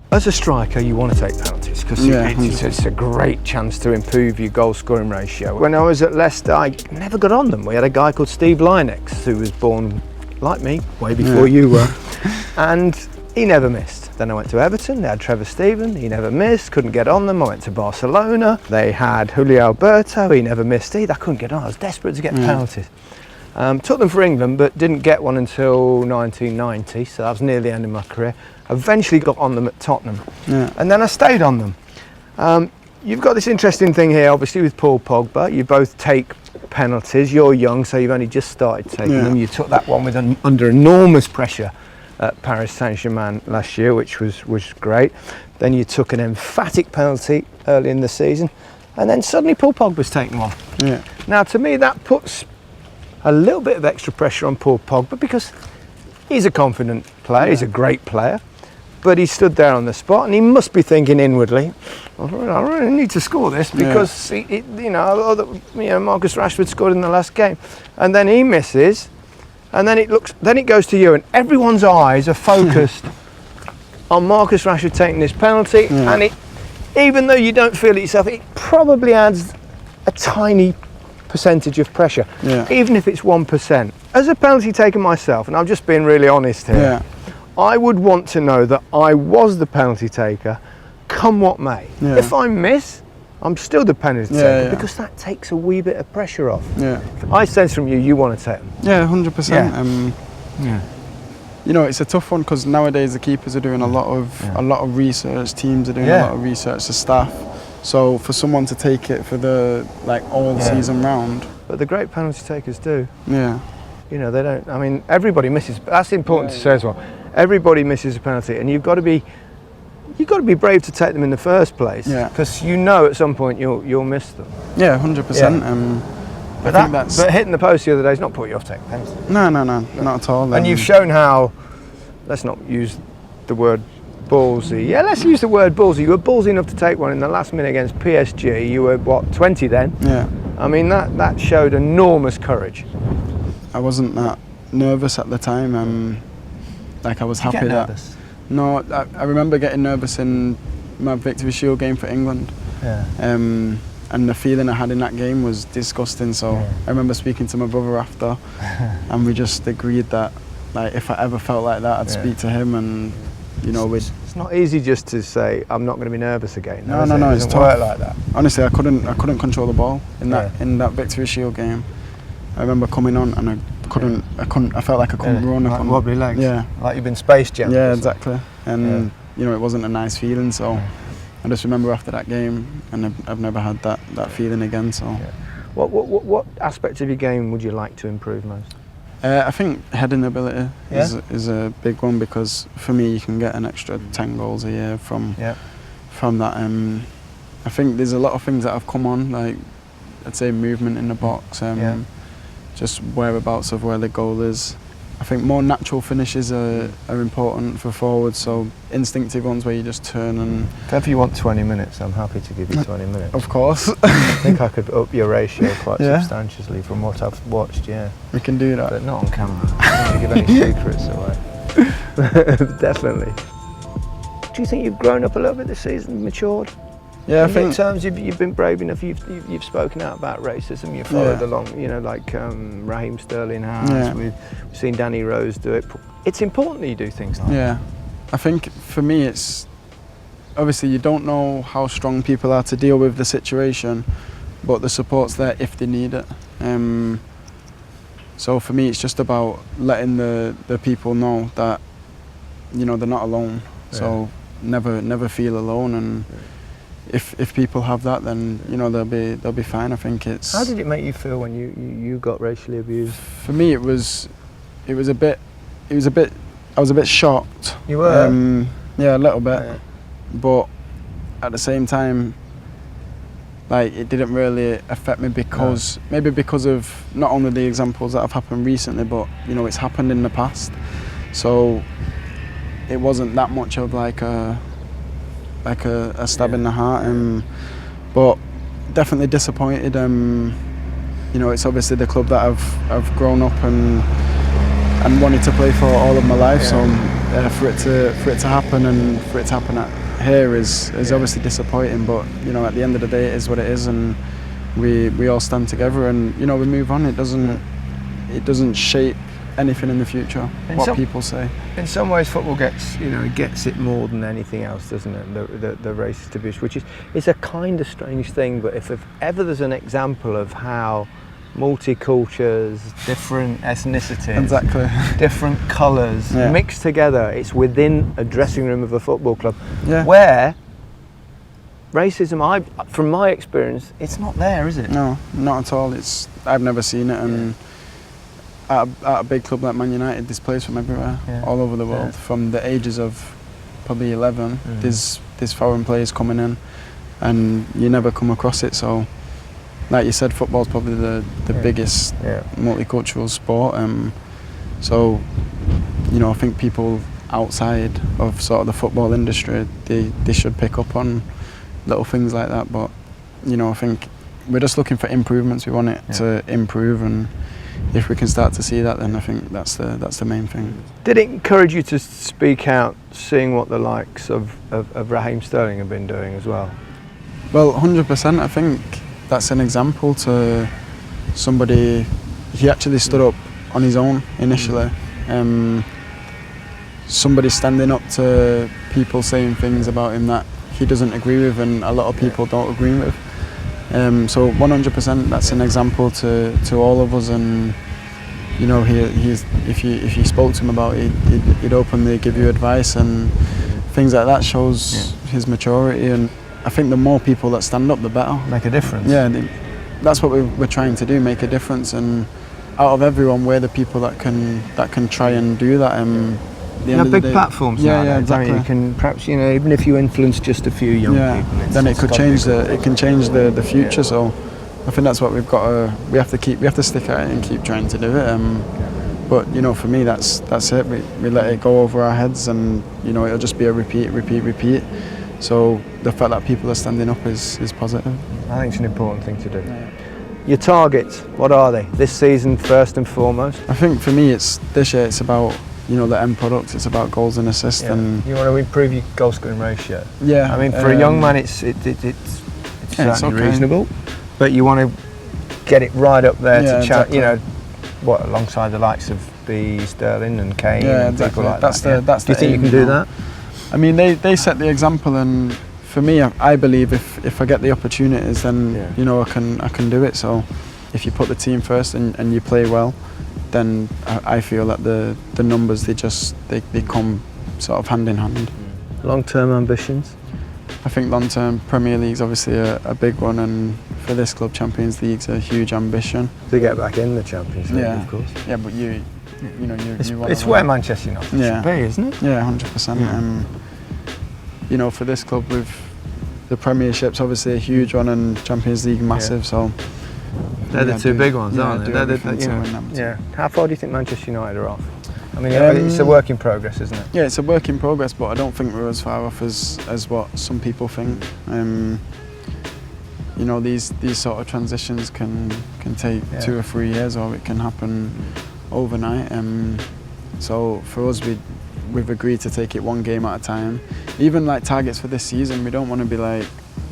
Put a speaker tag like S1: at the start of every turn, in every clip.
S1: As a striker, you want to take penalties because it's a great chance to improve your goal scoring ratio. When I was at Leicester, I never got on them. We had a guy called Steve Lineker who was born, like me, way before you were, and he never missed. Then I went to Everton, they had Trevor Steven, he never missed, couldn't get on them. I went to Barcelona, they had Julio Alberto, he never missed either. I couldn't get on, I was desperate to get penalties. Took them for England, but didn't get one until 1990, so that was near the end of my career. Eventually got on them at Tottenham, and then I stayed on them. You've got this interesting thing here, obviously, with Paul Pogba. You both take penalties. You're young, so you've only just started taking them. You took that one with under enormous pressure at Paris Saint-Germain last year, which was great. Then you took an emphatic penalty early in the season, and then suddenly Paul Pogba's taken one. Now, to me, that puts a little bit of extra pressure on Paul Pogba because he's a confident player, he's a great player, but he stood there on the spot and he must be thinking inwardly, I really need to score this because Marcus Rashford scored in the last game, and then he misses, and then it goes to you, and everyone's eyes are focused on Marcus Rashford taking this penalty, and even though you don't feel it yourself, it probably adds a tiny percentage of pressure, even if it's 1%. As a penalty taker myself, and I'm just being really honest here, I would want to know that I was the penalty taker, come what may. If I miss, I'm still the penalty taker because that takes a wee bit of pressure off. I sense from you want to take them.
S2: 100%. You know, it's a tough one because nowadays the keepers are doing a lot of research. Teams are doing a lot of research. The staff. So for someone to take it for the all season round.
S1: But the great penalty takers do. You know, they don't. I mean, everybody misses. That's important to say as well. Everybody misses a penalty, and you've got to be brave to take them in the first place. Because you know at some point you'll miss them.
S2: 100%.
S1: But hitting the post the other day is not put you off taking penalties.
S2: No, not at all.
S1: And you've shown how. Let's not use the word ballsy. Let's use the word ballsy. You were ballsy enough to take one in the last minute against PSG. You were 20 then? I mean that showed enormous courage.
S2: I wasn't that nervous at the time. I was happy
S1: Did you get
S2: that.
S1: Nervous?
S2: No, I remember getting nervous in my Victory Shield game for England. And the feeling I had in that game was disgusting. So I remember speaking to my brother after, and we just agreed that if I ever felt like that, I'd speak to him, and
S1: it's not easy just to say I'm not going to be nervous again.
S2: No, it's tough.
S1: Work like that.
S2: Honestly, I couldn't control the ball in that Victory Shield game. I remember coming on and I felt like I couldn't run.
S1: Like wobbly legs. Like you've been Space Jam.
S2: Exactly. And it wasn't a nice feeling. So I just remember after that game, and I've never had that feeling again. So.
S1: What aspect of your game would you like to improve most?
S2: I think heading ability is a big one, because for me you can get an extra 10 goals a year from that. I think there's a lot of things that have come on, like I'd say movement in the box, just whereabouts of where the goal is. I think more natural finishes are important for forwards, so instinctive ones where you just turn and...
S1: If you want 20 minutes, I'm happy to give you 20 minutes.
S2: Of course.
S1: I think I could up your ratio quite substantially from what I've watched,
S2: We can do that.
S1: But not on camera. I don't want to give any secrets away. Definitely. Do you think you've grown up a little bit this season, matured?
S2: Yeah, I think...
S1: In terms you've been brave enough, you've spoken out about racism, you've followed along, like Raheem Sterling has, we've seen Danny Rose do it. It's important that you do things like that.
S2: I think for me it's, obviously you don't know how strong people are to deal with the situation, but the support's there if they need it. So for me it's just about letting the people know that, they're not alone, so never feel alone, and if people have that, then they'll be fine. I think it's...
S1: How did it make you feel when you got racially abused?
S2: For me, I was a bit shocked.
S1: You were?
S2: Yeah, a little bit. But at the same time, it didn't really affect me because of not only the examples that have happened recently, but it's happened in the past. So it wasn't that much of a stab in the heart, but definitely disappointed. It's obviously the club that I've grown up and wanted to play for all of my life. So for it to happen, and for it to happen here is obviously disappointing. But you know, at the end of the day, it is what it is, and we all stand together, and you know, we move on. It doesn't shape anything in the future. What people say.
S1: In some ways, football gets it more than anything else, doesn't it? The racist abuse, which is a kind of strange thing. But if ever there's an example of how multicultures, different ethnicities,
S2: exactly,
S1: different colours mixed together, it's within a dressing room of a football club, where racism, from my experience, it's not there, is it?
S2: No, not at all. I've never seen it, and at a big club like Man United, there's players from everywhere, all over the world, from the ages of probably 11. There's foreign players coming in, and you never come across it. So, like you said, football's probably the biggest multicultural sport. So, you know, I think people outside of sort of the football industry, they should pick up on little things like that. But you know, I think we're just looking for improvements. We want it to improve, and if we can start to see that, then I think that's the main thing.
S1: Did it encourage you to speak out, seeing what the likes of Raheem Sterling have been doing as well?
S2: Well, 100%. I think that's an example to somebody. He actually stood up on his own initially. Somebody standing up to people saying things about him that he doesn't agree with, and a lot of people don't agree with. So 100%, that's an example to all of us, and you know, if you spoke to him about it, he'd openly give you advice, and things like that shows his maturity. And I think the more people that stand up, the better.
S1: Make a difference.
S2: Yeah, that's what we're trying to do, make a difference. And out of everyone, we're the people that can try and do that.
S1: Big platforms.
S2: Yeah, exactly.
S1: You can perhaps, you know, even if you influence just a few young people,
S2: then it can change the future. So I think that's what we've got to. We have to stick at it and keep trying to do it. But you know, for me, that's it. We let it go over our heads, and you know, it'll just be a repeat. So the fact that people are standing up is positive.
S1: I think it's an important thing to do. Your targets, what are they this season, first and foremost?
S2: I think for me, this year it's about, you know, the end product. It's about goals and assists, and
S1: you want to improve your goal scoring ratio.
S2: Yeah,
S1: I mean, for a young man, it's certainly reasonable, but you want to get it right up there to you know, alongside the likes of Sterling and Kane and people like that. Do you think you can do that?
S2: I mean, they set the example, and for me, I believe if I get the opportunities, then you know, I can do it. So if you put the team first and you play well, then I feel that the numbers they come sort of hand in hand.
S1: Long-term ambitions?
S2: I think long-term Premier League's obviously a big one, and for this club, Champions League's a huge ambition.
S1: To get back in the Champions League, of course.
S2: Yeah, but you know,
S1: it's where Manchester United should be, isn't it?
S2: Yeah, 100%. You know, for this club, with the Premiership's obviously a huge one, and Champions League massive. So
S1: they're the two big ones, aren't they? How far do you think Manchester United are off? I mean, it's a work in progress, isn't it?
S2: Yeah, it's a work in progress, but I don't think we're as far off as what some people think. You know, these sort of transitions can take 2 or 3 years, or it can happen overnight. So for us, we've agreed to take it one game at a time. Even like targets for this season, we don't want to be like,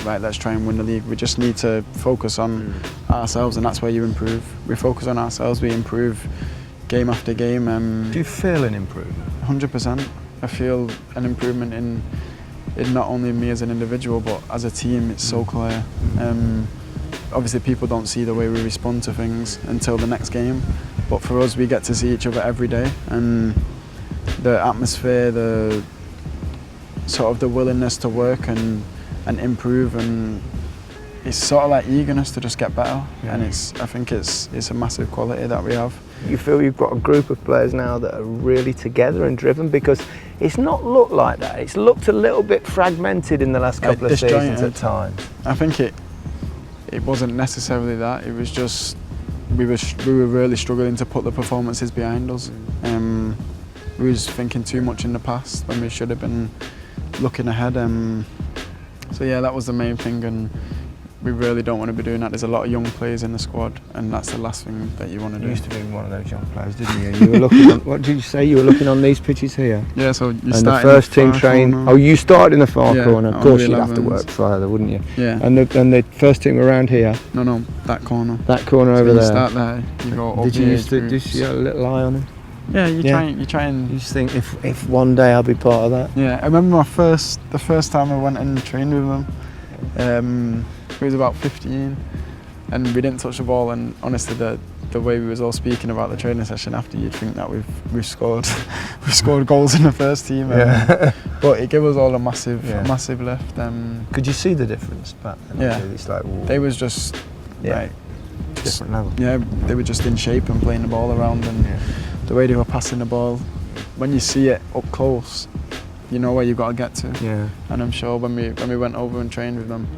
S2: right, let's try and win the league. We just need to focus on ourselves, and that's where you improve. We focus on ourselves, we improve game after game.
S1: Do you feel an improvement?
S2: 100%. I feel an improvement in not only me as an individual, but as a team. It's so clear. Obviously people don't see the way we respond to things until the next game, but for us, we get to see each other every day, and the atmosphere, the sort of the willingness to work and improve, and it's sort of like eagerness to just get better. And I think it's a massive quality that we have.
S1: You feel you've got a group of players now that are really together and driven, because it's not looked like that. It's looked a little bit fragmented in the last couple of seasons at times.
S2: I think it wasn't necessarily that. It was just we were really struggling to put the performances behind us. We was thinking too much in the past when we should have been looking ahead. So yeah, that was the main thing, and we really don't want to be doing that. There's a lot of young players in the squad, and that's the last thing that you want to do.
S1: You used to be one of those young players, didn't you? You were looking on, what did you say? You were looking on these pitches here?
S2: Yeah, so you
S1: and
S2: start
S1: the first
S2: in the
S1: team
S2: far
S1: train.
S2: corner.
S1: Oh, you started in the far
S2: Yeah,
S1: corner. Of
S2: on
S1: course,
S2: the
S1: you'd have to
S2: 11s.
S1: work further, wouldn't you?
S2: Yeah.
S1: And the first team around here.
S2: No, that corner.
S1: That corner
S2: So
S1: over
S2: you
S1: there.
S2: start there. You go up
S1: Did
S2: the
S1: you
S2: age
S1: used to? Did
S2: groups.
S1: you have a little eye on him?
S2: Yeah, you
S1: Yeah.
S2: try and.
S1: You just think if one day I'll be part of that.
S2: Yeah, I remember the first time I went and trained with him. He was about 15, and we didn't touch the ball. And honestly, the way we was all speaking about the training session after, you'd think that we've scored we've scored goals in the first team.
S1: Yeah.
S2: But it gave us all a massive lift.
S1: Could you see the difference back then?
S2: Yeah.
S1: It's like, whoa,
S2: They was just like
S1: different level.
S2: yeah, they were just in shape and playing the ball around, and the way they were passing the ball, when you see it up close, you know where you've got to get to.
S1: Yeah.
S2: And I'm sure when we went over and trained with them,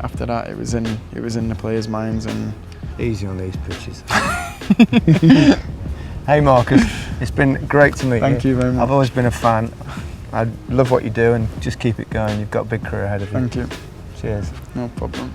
S2: after that it was in the players' minds. And
S1: Easy on these pitches. Hey Marcus, it's been great to meet you.
S2: Thank you very much.
S1: I've always been a fan. I love what you do, and just keep it going. You've got a big career ahead of you.
S2: Thank you.
S1: Cheers.
S2: No problem.